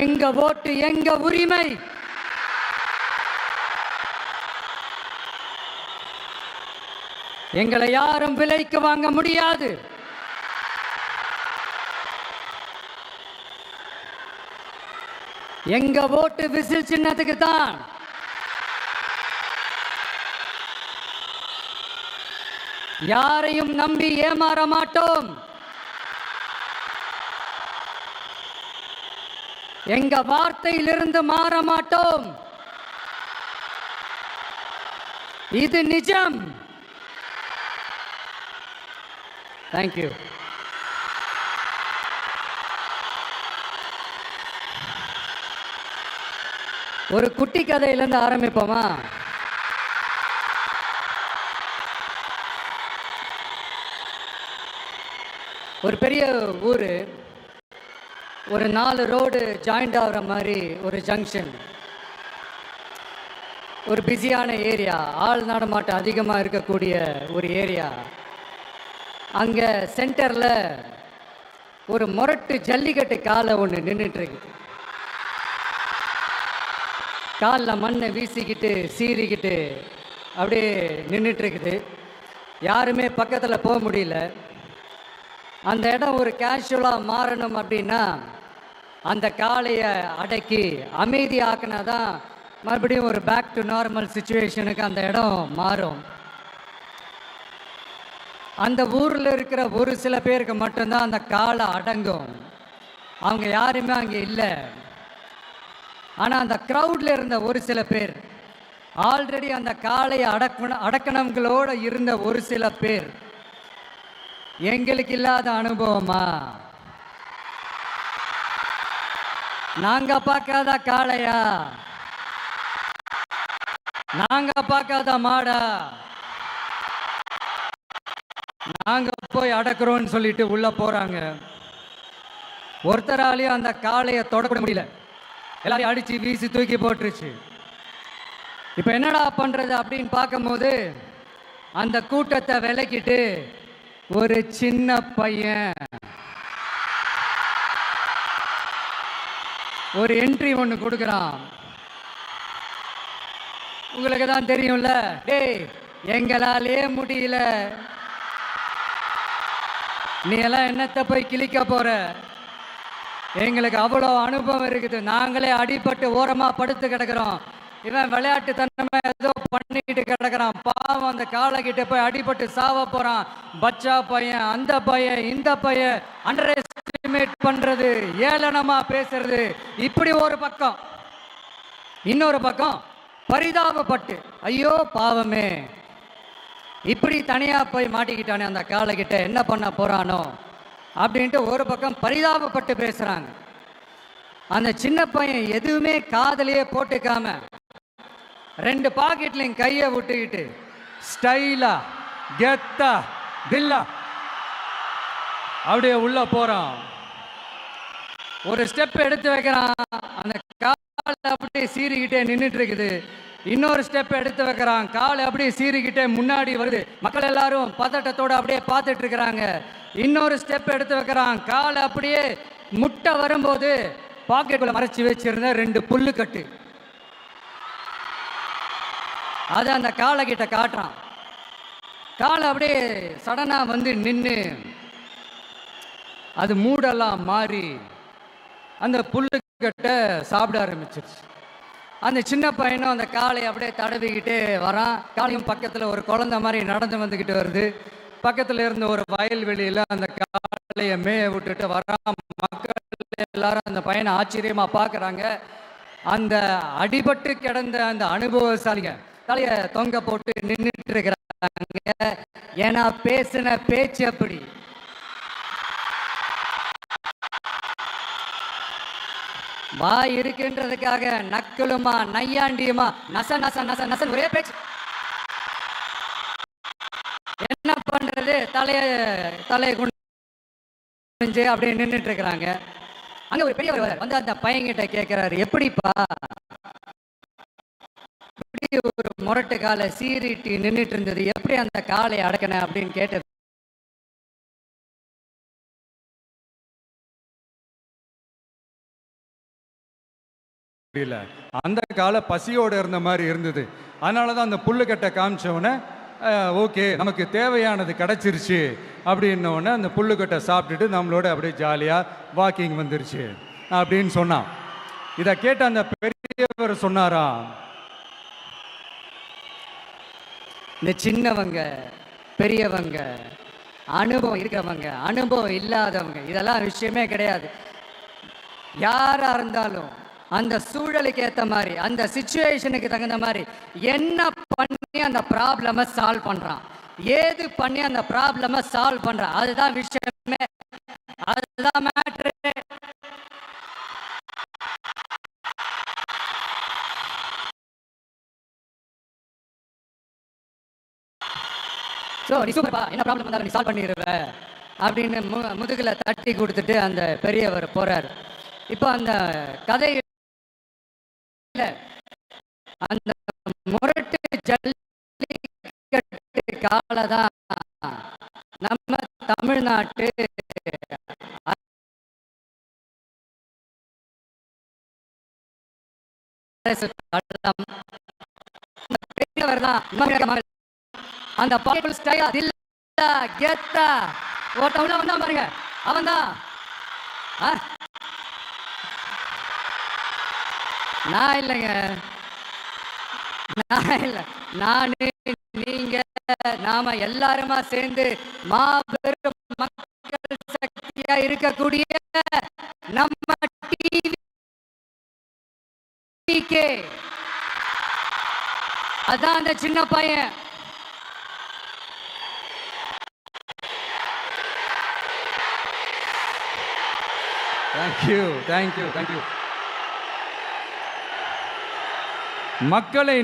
எங்க ஓட்டு எங்க உரிமை. எங்களை யாரும் விலைக்கு வாங்க முடியாது. எங்க ஓட்டு விசில் சின்னத்துக்கு தான். யாரையும் நம்பி ஏமாற மாட்டோம். எங்க வார்த்தையிலிருந்து மாற மாட்டோம். இது நிஜம். தேங்க்யூ. ஒரு குட்டி கதையிலிருந்து ஆரம்பிப்போமா? ஒரு பெரிய ஊர், ஒரு 4 ரோடு ஜாயிண்ட் ஆகிற மாதிரி ஒரு ஜங்ஷன், ஒரு பிஸியான ஏரியா, ஆள் நடமாட்டம் அதிகமாக இருக்கக்கூடிய ஒரு ஏரியா. அங்கே சென்டரில் ஒரு முரட்டு ஜல்லிக்கட்டு காலை ஒன்று நின்றுட்டுருக்கு. காலில் மண்ணை வீசிக்கிட்டு சீறிக்கிட்டு அப்படியே நின்றுட்டுருக்குது. யாருமே பக்கத்தில் போக முடியல. அந்த இடம் ஒரு கேஷுவலாக மாறணும் அப்படின்னா அந்த காளையை அடக்கி அமைதியாக்குனா தான் மறுபடியும் ஒரு பேக் டு நார்மல் சுச்சுவேஷனுக்கு அந்த இடம் மாறும். அந்த ஊரில் இருக்கிற ஒரு சில பேருக்கு மட்டும்தான் அந்த காளை அடங்கும். அவங்க யாருமே அங்கே இல்லை. ஆனால் அந்த க்ரௌடில் இருந்த ஒரு சில பேர், ஆல்ரெடி அந்த காளையை அடக்கணங்களோடு இருந்த ஒரு சில பேர், எங்களுக்கு இல்லாத அனுபவமா? நாங்க பார்க்காத காளையா? நாங்க பார்க்காத மாடா? நாங்க போய் அடக்குறோம்னு சொல்லிட்டு உள்ள போறாங்க. ஒருத்தராலையும் அந்த காளையை தொடக்கூட முடியல. எல்லாரையும் அடிச்சு வீசி தூக்கி போட்டுருச்சு. இப்ப என்னடா பண்றது அப்படின்னு பார்க்கும்போது அந்த கூட்டத்தை விலக்கிட்டு ஒரு சின்ன பையன் ஒரு என்ட்ரி ஒன்று கொடுக்குறான். உங்களுக்கு தான் தெரியும்ல, டேய் எங்களாலே முடியல, நீ எல்லாம் என்னத்தை போய் கிழிக்க போற? எங்களுக்கு அவ்வளோ அனுபவம் இருக்குது, நாங்களே அடிபட்டு ஓரமா படுத்து கிடக்கிறோம். இவன் விளையாட்டு தன்மை ஏதோ பண்ணிட்டு கிடக்கிறான், பாவம் அந்த காலை கிட்ட போய் அடிபட்டு சாவ போறான். பச்சா பையன், அந்த பையன், இந்த பையன், அண்டர் எஸ்டிமேட் பண்றது, ஏளனமா பேசுறது, இப்படி ஒரு பக்கம். இன்னொரு பக்கம் பரிதாபப்பட்டு, ஐயோ பாவமே, இப்படி தனியா போய் மாட்டிக்கிட்டானே அந்த காலை கிட்ட, என்ன பண்ண போறானோ அப்படின்ட்டு ஒரு பக்கம் பரிதாபப்பட்டு பேசுறாங்க. அந்த சின்ன பையன் எதுவுமே காதலையே போட்டுக்காம 2 பாக்கெட்லையும் கையை விட்டுக்கிட்டு ஸ்டைலா கெத்தா தில்லா அப்படியே உள்ள போறான். ஒரு ஸ்டெப் எடுத்து வைக்கிறான், அந்த காலை அப்படியே சீறிக்கிட்டே நின்றுட்டு இருக்குது. இன்னொரு ஸ்டெப் எடுத்து வைக்கிறான், காலை அப்படியே சீறிக்கிட்டே முன்னாடி வருது. மக்கள் எல்லாரும் பதட்டத்தோடு அப்படியே பார்த்துட்டு இருக்கிறாங்க. இன்னொரு ஸ்டெப் எடுத்து வைக்கிறான், காலை அப்படியே முட்டை வரும்போது பாக்கெட்டுக்குள்ள மறைச்சி வச்சிருந்த 2 புல்லுக்கட்டு அதை அந்த காலை கிட்ட காட்டுறான். காலை அப்படியே சடனா வந்து நின்று அது மூடெல்லாம் மாறி அந்த புல்லுக்கட்டை சாப்பிட ஆரம்பிச்சிருச்சு. அந்த சின்ன பையனும் அந்த காளையை அப்படியே தடவிக்கிட்டே வரான். காளையும் பக்கத்தில் ஒரு குழந்தை மாதிரி நடந்து வந்துக்கிட்டு வருது. பக்கத்தில் இருந்த ஒரு வயல்வெளியில் அந்த காளையை மேய விட்டுட்டு வரான். மக்கள் எல்லாரும் அந்த பையனை ஆச்சரியமா பார்க்குறாங்க. அந்த அடிபட்டு கிடந்த அந்த அனுபவசாலிங்க தலையை தொங்க போட்டு நின்றுட்டு இருக்கிறாங்க. ஏன்னா பேசின பேச்சு அப்படி. வாய் இருக்குன்றதுக்காக நக்கலுமா நையாண்டியுமா நச நச நச நச ஒரே பேச்சு. என்ன பண்றது, தலையை குனிஞ்சு அப்படியே நின்றுட்டு இருக்கிறாங்க. அங்க ஒரு பெரியவர் வந்து அந்த பையன்கிட்ட கேட்கிறாரு, எப்படிப்பா ஒரு முரட்டு காலை சீறிட்டு நின்றுட்டு இருந்தது, எப்படி அந்த காலை அடக்கின அப்படின்னு கேட்டது. முடியல. அந்த கால பசியோடு இருந்த மாதிரி இருந்தது. அதனால தான் அந்த புல்லுக்கட்டை காமிச்சவொடனே ஓகே நமக்கு தேவையானது கிடச்சிருச்சு அப்படின்னோடனே அந்த புல்லுக்கட்டை சாப்பிட்டுட்டு நம்மளோட அப்படியே ஜாலியாக வாக்கிங் வந்துருச்சு அப்படின்னு சொன்னான். இதை கேட்ட அந்த பெரியவர் சொன்னாராம், இந்த சின்னவங்க பெரியவங்க அனுபவம் இருக்கிறவங்க அனுபவம் இல்லாதவங்க இதெல்லாம் விஷயமே கிடையாது. யாரா இருந்தாலும் அந்த சூழலுக்கு ஏற்ற மாதிரி அந்த சிச்சுவேஷனுக்கு தகுந்த மாதிரி என்ன பண்ணி அந்த ப்ராப்ளமை சால்வ் பண்றான், ஏது பண்ணி அந்த ப்ராப்ளமை சால்வ் பண்றான், அதுதான் விஷயமே, அதுதான் மேட்ரு. ஸோ நீ சூப்பர்ப்பா, என்ன ப்ராப்ளம் வந்தாலும் நீ சால்வ் பண்ணிடுவ அப்படின்னு முதுகில் தட்டி கொடுத்துட்டு அந்த பெரியவர் போறார். இப்போ அந்த கதையில் அந்த முரட்டு ஜல்லிக்கட்டு காலதான் நம்ம தமிழ்நாட்டு அரசு களம். பெரியவர் தான் அந்த பாப்புலர் ஸ்டைல் தில்லா கெத்தா ஒருத்தவங்க வந்தா பாருங்க, அவன் தான். நான் இல்லைங்க, நான் இல்லை, நானு நீங்க நாம எல்லாருமா சேர்ந்து மாபெரும் மக்கள் சக்தியா இருக்கக்கூடிய நம்ம டிவிகே, அதான் அந்த சின்ன பையன். Thank you thank you thank you. மக்களை